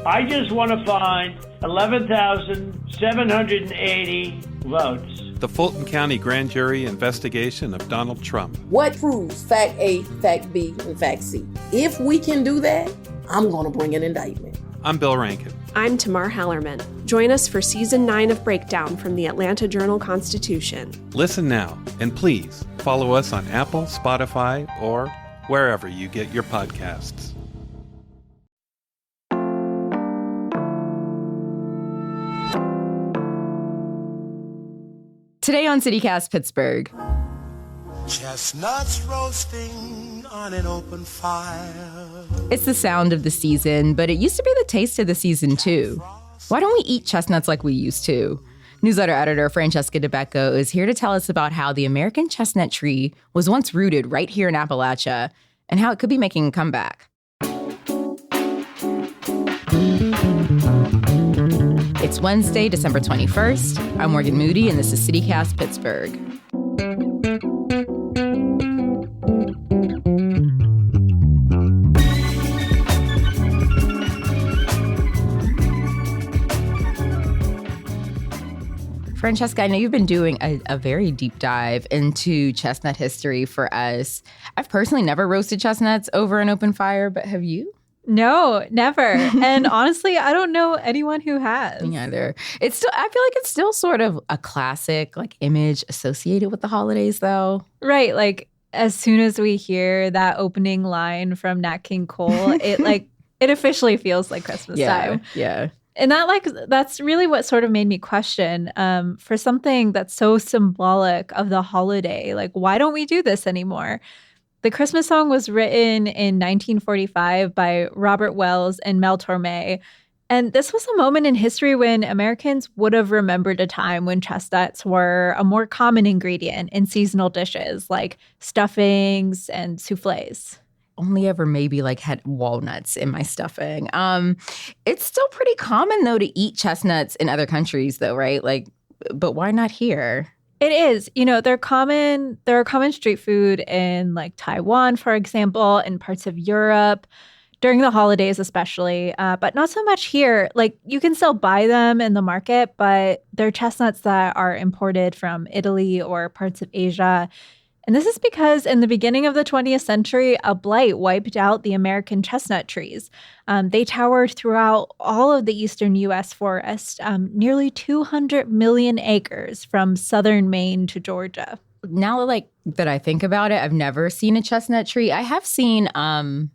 I just want to find 11,780 votes. The Fulton County Grand Jury investigation of Donald Trump. What proves fact A, fact B, and fact C? If we can do that, I'm going to bring an indictment. I'm Bill Rankin. I'm Tamar Hallerman. Join us for Season 9 of Breakdown from the Atlanta Journal-Constitution. Listen now, and please follow us on Apple, Spotify, or wherever you get your podcasts. Today on CityCast Pittsburgh. Chestnuts roasting on an open fire. It's the sound of the season, but it used to be the taste of the season too. Why don't we eat chestnuts like we used to? Newsletter editor Francesca Dabecco is here to tell us about how the American chestnut tree was once rooted right here in Appalachia and how it could be making a comeback. It's Wednesday, December 21st. I'm Morgan Moody, and this is CityCast Pittsburgh. Francesca, I know you've been doing a very deep dive into chestnut history for us. I've personally never roasted chestnuts over an open fire, but have you? No, never. And honestly, I don't know anyone who has. Me either. I feel like it's still sort of a classic image associated with the holidays though. Right. Like as soon as we hear that opening line from Nat King Cole, it officially feels like Christmas time. Yeah. And that's really what sort of made me question for something that's so symbolic of the holiday. Like, why don't we do this anymore? The Christmas song was written in 1945 by Robert Wells and Mel Torme. And this was a moment in history when Americans would have remembered a time when chestnuts were a more common ingredient in seasonal dishes like stuffings and souffles. Only ever maybe had walnuts in my stuffing. It's still pretty common though to eat chestnuts in other countries though, right? But why not here? It is. They're common street food in Taiwan, for example, in parts of Europe, during the holidays especially, but not so much here. You can still buy them in the market, but they're chestnuts that are imported from Italy or parts of Asia. And this is because in the beginning of the 20th century, a blight wiped out the American chestnut trees. They towered throughout all of the eastern U.S. forest, nearly 200 million acres from southern Maine to Georgia. Now that I think about it, I've never seen a chestnut tree. I have seen, I'm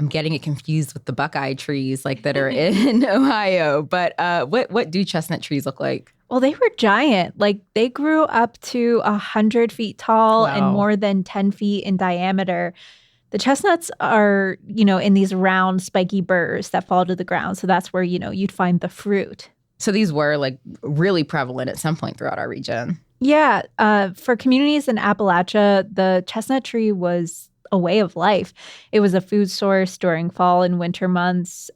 getting it confused with the Buckeye trees that are in Ohio. But what do chestnut trees look like? Well, they were giant. They grew up to 100 feet tall Wow. and more than 10 feet in diameter. The chestnuts are, in these round, spiky burrs that fall to the ground. So that's where, you'd find the fruit. So these were really prevalent at some point throughout our region. Yeah. For communities in Appalachia, the chestnut tree was a way of life. It was a food source during fall and winter months,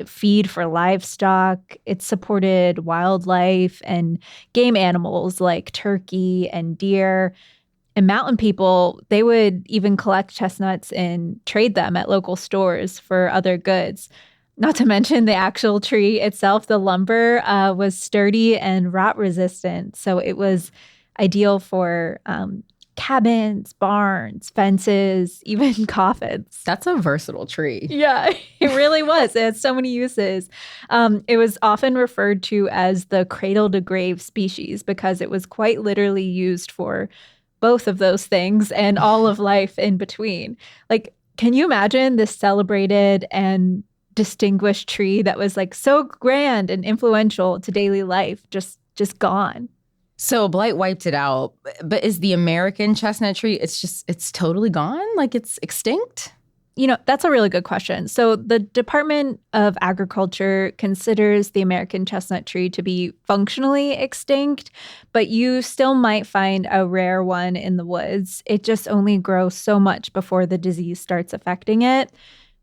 feed for livestock. It supported wildlife and game animals like turkey and deer. And mountain people, they would even collect chestnuts and trade them at local stores for other goods. Not to mention the actual tree itself, the lumber was sturdy and rot resistant. So it was ideal for cabins, barns, fences, even coffins. That's a versatile tree. Yeah, it really was. It had so many uses. It was often referred to as the cradle-to-grave species because it was quite literally used for both of those things and all of life in between. Can you imagine this celebrated and distinguished tree that was so grand and influential to daily life just gone? So a blight wiped it out, but is the American chestnut tree, it's totally gone? It's extinct? That's a really good question. So the Department of Agriculture considers the American chestnut tree to be functionally extinct, but you still might find a rare one in the woods. It just only grows so much before the disease starts affecting it.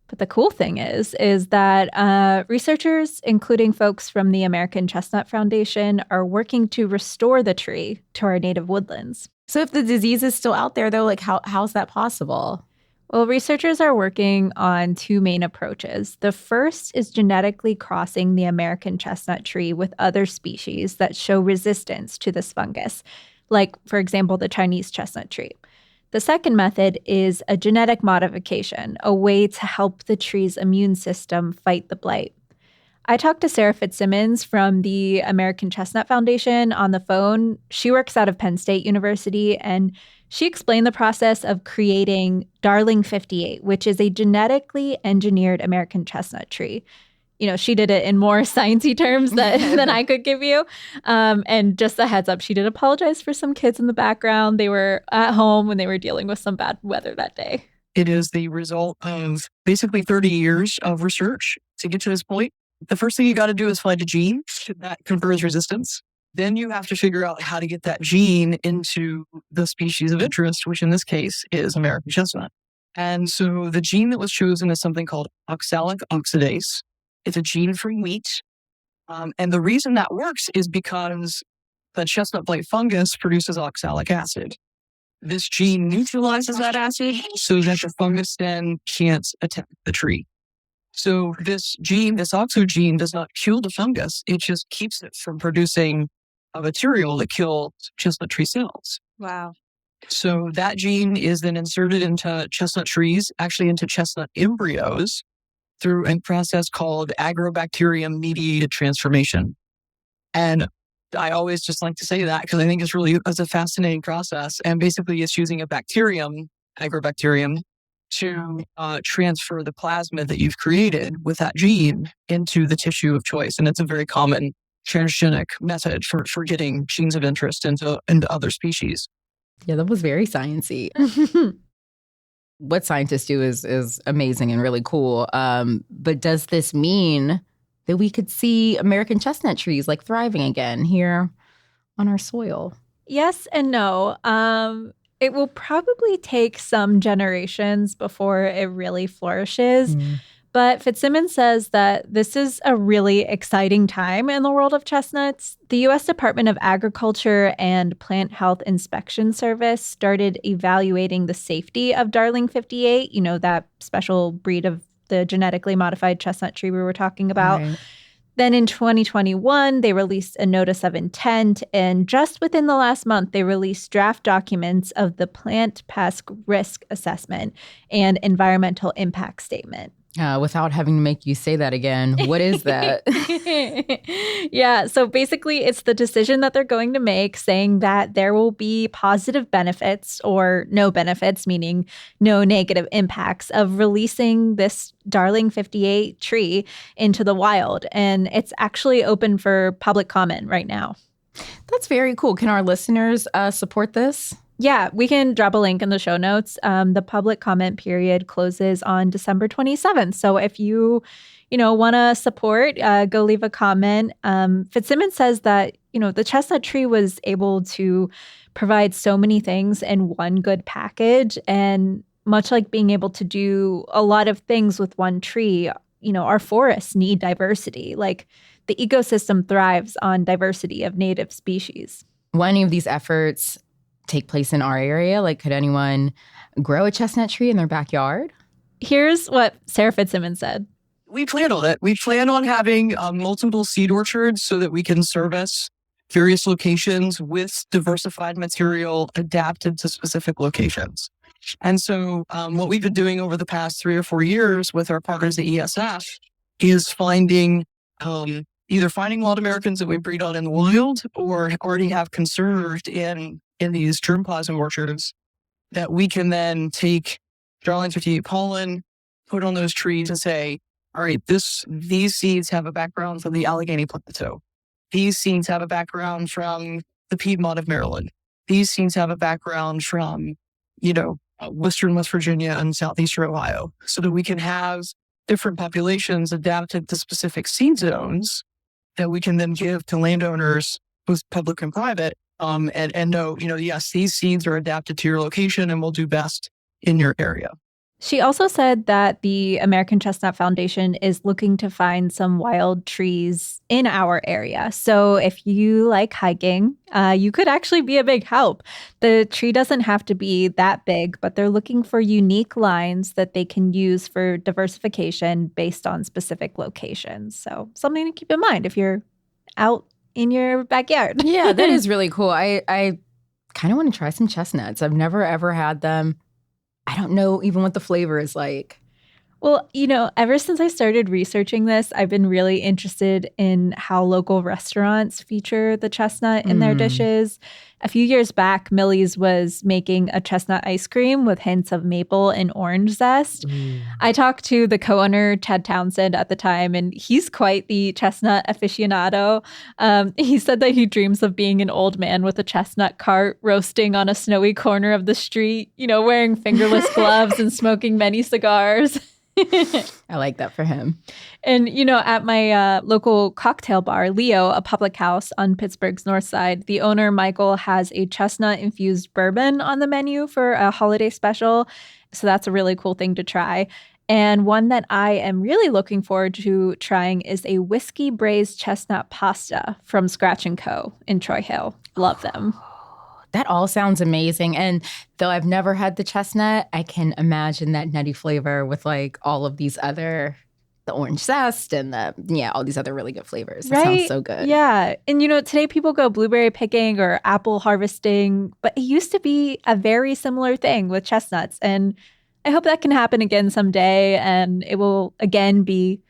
But the cool thing is that researchers, including folks from the American Chestnut Foundation, are working to restore the tree to our native woodlands. So if the disease is still out there, though, how's that possible? Well, researchers are working on two main approaches. The first is genetically crossing the American chestnut tree with other species that show resistance to this fungus, like, for example, the Chinese chestnut tree. The second method is a genetic modification, a way to help the tree's immune system fight the blight. I talked to Sarah Fitzsimmons from the American Chestnut Foundation on the phone. She works out of Penn State University, and she explained the process of creating Darling 58, which is a genetically engineered American chestnut tree. You know, she did it in more sciencey terms than I could give you. And just a heads up, she did apologize for some kids in the background. They were at home when they were dealing with some bad weather that day. It is the result of basically 30 years of research to get to this point. The first thing you got to do is find a gene that confers resistance. Then you have to figure out how to get that gene into the species of interest, which in this case is American chestnut. And so the gene that was chosen is something called oxalic oxidase. It's a gene from wheat. And the reason that works is because the chestnut blight fungus produces oxalic acid. This gene neutralizes that acid so that the fungus then can't attack the tree. So this gene, this oxo gene, does not kill the fungus. It just keeps it from producing a material that kills chestnut tree cells. Wow. So that gene is then inserted into chestnut trees, actually into chestnut embryos, through a process called agrobacterium-mediated transformation. And I always just like to say that because I think it's a fascinating process. And basically it's using a bacterium, agrobacterium, to transfer the plasmid that you've created with that gene into the tissue of choice. And it's a very common transgenic method for getting genes of interest into other species. Yeah, that was very sciencey. What scientists do is amazing and really cool. But does this mean that we could see American chestnut trees like thriving again here on our soil? Yes and no. It will probably take some generations before it really flourishes. But Fitzsimmons says that this is a really exciting time in the world of chestnuts. The U.S. Department of Agriculture and Plant Health Inspection Service started evaluating the safety of Darling 58, you know, that special breed of the genetically modified chestnut tree we were talking about. Right. Then in 2021, they released a notice of intent. And just within the last month, they released draft documents of the plant pest risk assessment and environmental impact statement. Without having to make you say that again, what is that? Yeah, so basically it's the decision that they're going to make saying that there will be positive benefits or no benefits, meaning no negative impacts of releasing this Darling 58 tree into the wild. And it's actually open for public comment right now. That's very cool. Can our listeners support this? Yeah, we can drop a link in the show notes. The public comment period closes on December 27th. So if you want to support, go leave a comment. Fitzsimmons says that, the chestnut tree was able to provide so many things in one good package. And much like being able to do a lot of things with one tree, our forests need diversity. Like the ecosystem thrives on diversity of native species. Will any of these efforts take place in our area? Like, could anyone grow a chestnut tree in their backyard? Here's what Sarah Fitzsimmons said. We plan on it. We plan on having multiple seed orchards so that we can service various locations with diversified material adapted to specific locations. And so what we've been doing over the past 3 or 4 years with our partners at ESF is finding either finding wild Americans that we breed on in the wild or already have conserved in these germplasm orchards that we can then take Darling 58 pollen, put on those trees and say, all right, these seeds have a background from the Allegheny Plateau. These seeds have a background from the Piedmont of Maryland. These seeds have a background from, Western West Virginia and Southeastern Ohio, so that we can have different populations adapted to specific seed zones that we can then give to landowners, both public and private, and know, yes, these seeds are adapted to your location and will do best in your area. She also said that the American Chestnut Foundation is looking to find some wild trees in our area. So if you like hiking, you could actually be a big help. The tree doesn't have to be that big, but they're looking for unique lines that they can use for diversification based on specific locations. So something to keep in mind if you're out in your backyard. Yeah, that is really cool. I kind of want to try some chestnuts. I've never ever had them. I don't know even what the flavor is like. Well, ever since I started researching this, I've been really interested in how local restaurants feature the chestnut in their dishes. A few years back, Millie's was making a chestnut ice cream with hints of maple and orange zest. I talked to the co-owner, Ted Townsend, at the time, and he's quite the chestnut aficionado. He said that he dreams of being an old man with a chestnut cart roasting on a snowy corner of the street, wearing fingerless gloves and smoking many cigars. I like that for him. And, at my local cocktail bar, Leo, a public house on Pittsburgh's north side, the owner, Michael, has a chestnut-infused bourbon on the menu for a holiday special. So that's a really cool thing to try. And one that I am really looking forward to trying is a whiskey braised chestnut pasta from Scratch & Co. in Troy Hill. Love them. That all sounds amazing. And though I've never had the chestnut, I can imagine that nutty flavor with like all of these other, the orange zest and all these other really good flavors. That sounds so good. Yeah. And today people go blueberry picking or apple harvesting, but it used to be a very similar thing with chestnuts. And I hope that can happen again someday. And it will again be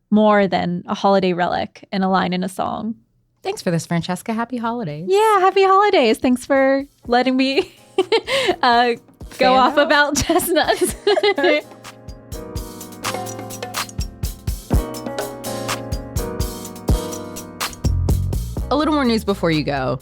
more than a holiday relic and a line in a song. Thanks for this, Francesca. Happy holidays. Yeah, happy holidays. Thanks for letting me go off about chestnuts. A little more news before you go.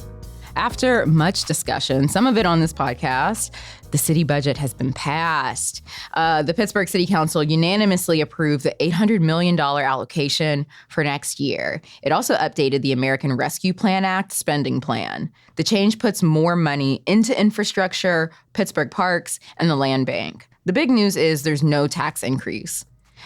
After much discussion, some of it on this podcast, the city budget has been passed. The Pittsburgh City Council unanimously approved the $800 million allocation for next year. It also updated the American Rescue Plan Act spending plan. The change puts more money into infrastructure, Pittsburgh parks, and the land bank. The big news is there's no tax increase.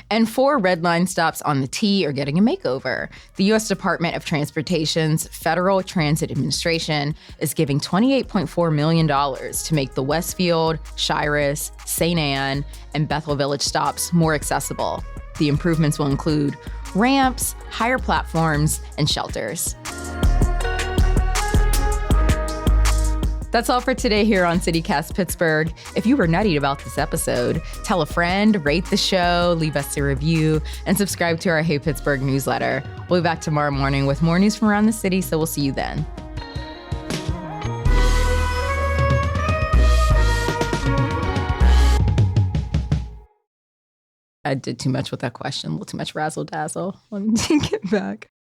And 4 red line stops on the T are getting a makeover. The U.S. Department of Transportation's Federal Transit Administration is giving $28.4 million to make the Westfield, Shiras, St. Anne, and Bethel Village stops more accessible. The improvements will include ramps, higher platforms, and shelters. That's all for today here on CityCast Pittsburgh. If you were nutty about this episode, tell a friend, rate the show, leave us a review, and subscribe to our Hey Pittsburgh newsletter. We'll be back tomorrow morning with more news from around the city, so we'll see you then. I did too much with that question, a little too much razzle-dazzle. Let me take it back.